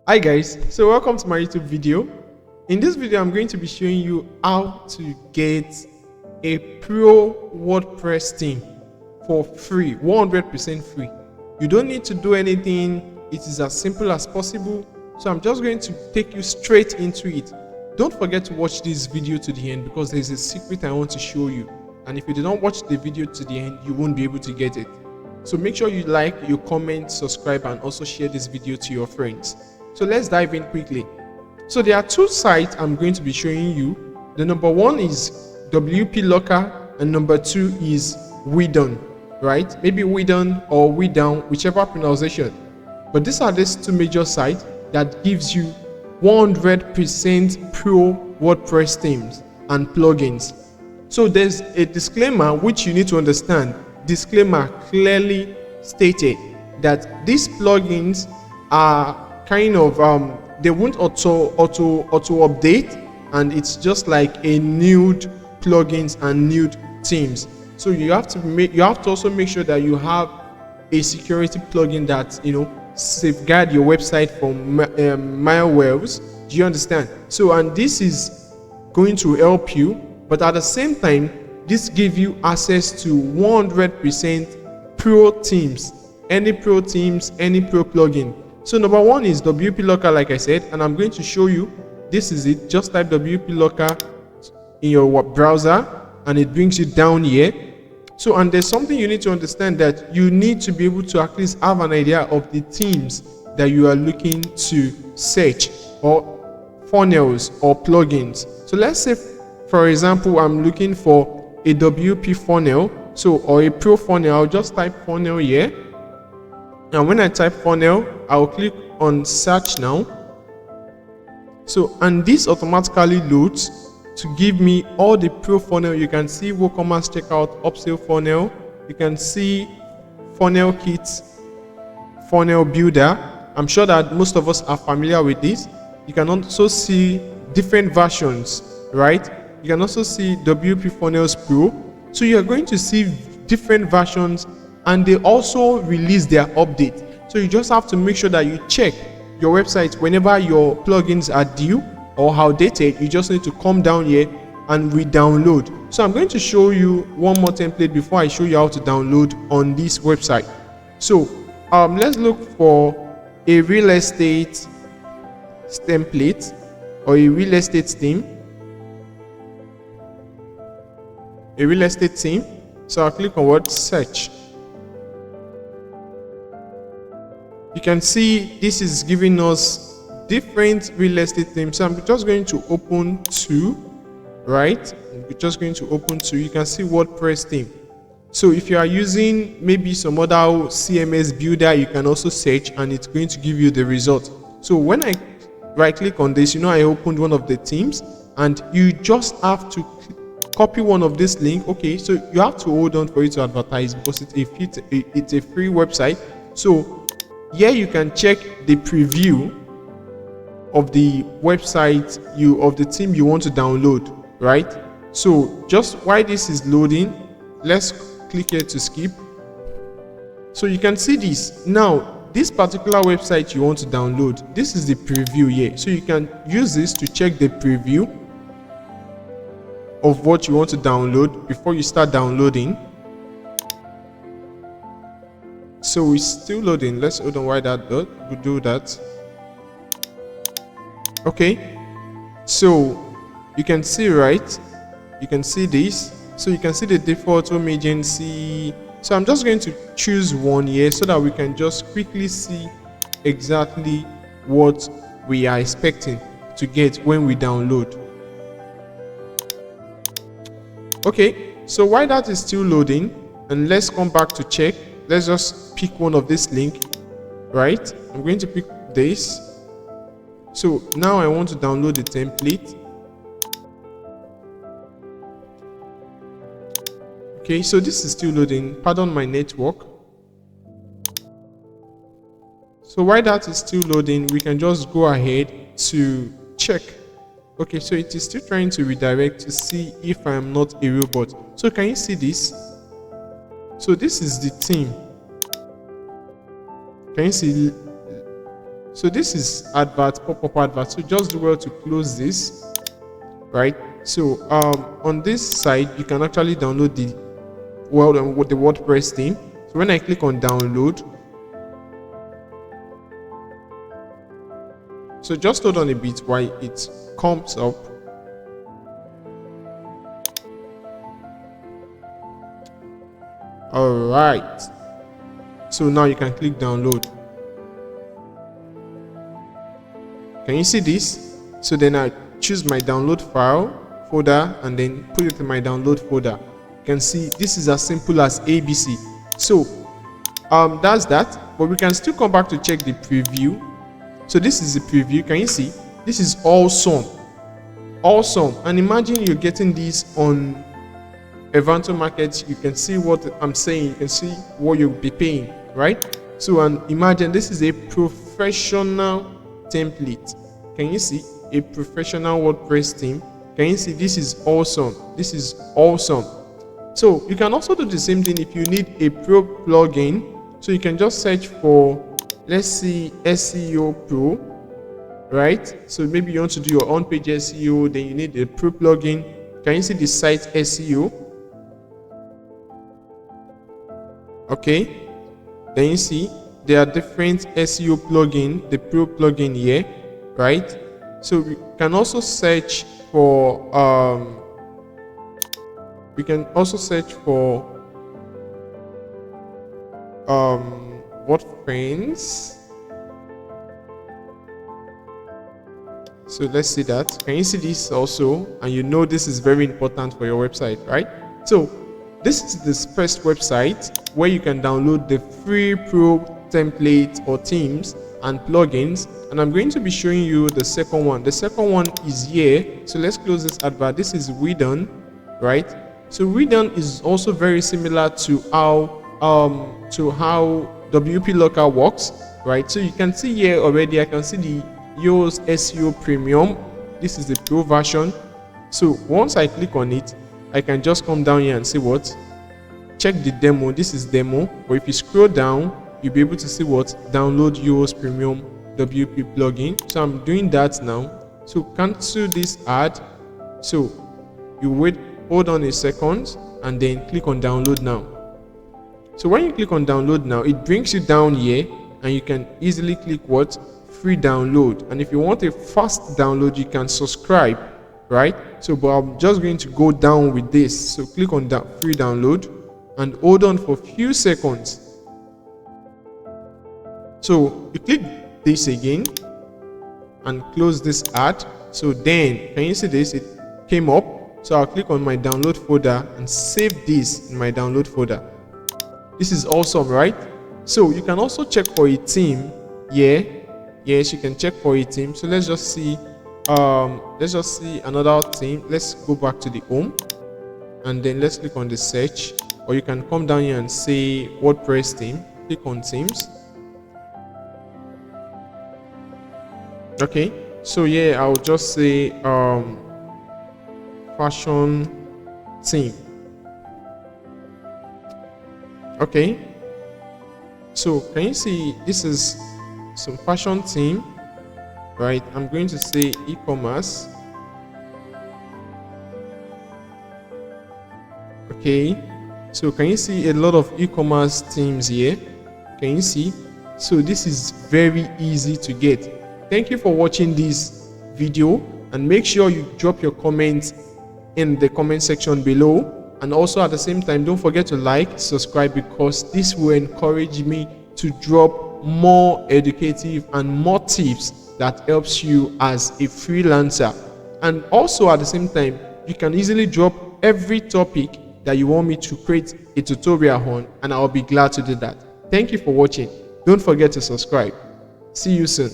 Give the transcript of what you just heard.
Hi guys, so welcome to my YouTube video. In this video I'm going to be showing you how to get a pro WordPress theme for free, 100% free. You don't need to do anything, it is as simple as possible. So I'm just going to take you straight into it. Don't forget to watch this video to the end because there's a secret I want to show you, and if you do not watch the video to the end you won't be able to get it. So make sure you like, you comment, subscribe, and also share this video to your friends. So let's dive in quickly. So there are two sites I'm going to be showing you. The number one is WP Locker and number two is Widon, right? Maybe Widon or Widown, whichever pronunciation. But these are these two major sites that gives you 100% pro WordPress themes and plugins. So there's a disclaimer which you need to understand. Disclaimer clearly stated that these plugins are kind of they won't auto update, and it's just like a nude plugins and nude themes. So you have to also make sure that you have a security plugin that safeguard your website from malwares. Do you understand? So, and this is going to help you, but at the same time this gives you access to 100% pro themes, any pro themes, any pro plugin. So number one is WP Locker, like I said, and I'm going to show you. This is it. Just type WP Locker in your browser and it brings you down here. So, and there's something you need to understand, that you need to be able to at least have an idea of the themes that you are looking to search, or funnels or plugins. So let's say, for example, I'm looking for a WP funnel, or a pro funnel. I'll just type funnel here. And when I type funnel, I'll click on search now. So, and this automatically loads to give me all the pro funnel. You can see WooCommerce checkout, upsell funnel. You can see funnel kits, funnel builder. I'm sure that most of us are familiar with this. You can also see different versions, right? You can also see WP Funnels Pro. So you're going to see different versions, and they also release their update. So you just have to make sure that you check your website whenever your plugins are due or outdated. You just need to come down here and re-download. So I'm going to show you one more template before I show you how to download on this website. So let's look for a real estate template or a real estate theme. A real estate theme. So I'll click on what? Search. You can see this is giving us different real estate themes. So I'm just going to open two, right? I'm just going to open two. You can see WordPress theme. So if you are using maybe some other CMS builder, you can also search and it's going to give you the result. So when I right click on this, I opened one of the themes, and you just have to copy one of this link. Okay, so you have to hold on for it to advertise because it's a free website. So here you can check the preview of the website of the theme you want to download, right? So just while this is loading, let's click here to skip. So you can see this now. This particular website you want to download, this is the preview here. So you can use this to check the preview of what you want to download before you start downloading. So it's still loading. Let's hold on while that we'll do that. Okay, so you can see, right? You can see this. So you can see the default home agency. So I'm just going to choose one here so that we can just quickly see exactly what we are expecting to get when we download. Okay, so while that is still loading, and let's come back to check. Let's just pick one of this link, right? I'm going to pick this. So now I want to download the template. Okay, so this is still loading. Pardon my network. So while that is still loading, we can just go ahead to check. Okay, so it is still trying to redirect to see if I am not a robot. So can you see this? So this is the theme. Can you see So this is advert, pop-up advert. So just do well to close this, right? So on this side, you can actually download the WordPress theme. So when I click on download, so just hold on a bit while it comes up. All right. So now you can click download. Can you see this? So then I choose my download file folder and then put it in my download folder. You can see this is as simple as ABC. So that's that, but we can still come back to check the preview. So this is the preview. Can you see? This is awesome. And imagine you're getting this on Evanto Market. You can see what I'm saying. You can see what you'll be paying, right? So and imagine this is a professional template. Can you see? A professional WordPress theme. Can you see? This is awesome. So you can also do the same thing if you need a pro plugin. So you can just search for, let's see, SEO Pro, right? So maybe you want to do your own page SEO, then you need a pro plugin. Can you see the site SEO? Okay, then you see there are different SEO plugin, the pro plugin here, right? So we can also search for WordPress. So let's see that. Can you see this also? And you know this is very important for your website, right? So this is the first website where you can download the free pro template or themes and plugins, and I'm going to be showing you the second one. The second one is here. So let's close this advert. This is Redone, right? So Redone is also very similar to how WP Local works, right? So you can see here already, I can see the Yoast SEO Premium. This is the pro version. So once I click on it, I can just come down here and see what, check the demo. This is demo, but if you scroll down, you'll be able to see what, download Yoast Premium WP plugin. So I'm doing that now. So cancel this ad. So you wait, hold on a second, and then click on download now. So when you click on download now, it brings you down here, and you can easily click what, free download. And if you want a fast download, you can subscribe, right? So but I'm just going to go down with this. So click on that free download and hold on for a few seconds. So you click this again and close this ad. So then can you see this? It came up. So I'll click on my download folder and save this in my download folder. This is awesome, right? So you can also check for a theme here. Yes, you can check for a theme. So let's just see another theme. Let's go back to the home and then let's click on the search, or you can come down here and say WordPress theme. Click on themes. Okay, so yeah, I'll just say fashion theme. Okay, so can you see this is some fashion theme, right? I'm going to say e-commerce. Okay, so can you see a lot of e-commerce themes here? Can you see? So this is very easy to get. Thank you for watching this video, and make sure you drop your comments in the comment section below. And also at the same time, don't forget to like, subscribe, because this will encourage me to drop more educative and more tips that helps you as a freelancer. And also at the same time, you can easily drop every topic that you want me to create a tutorial on, and I'll be glad to do that. Thank you for watching. Don't forget to subscribe. See you soon.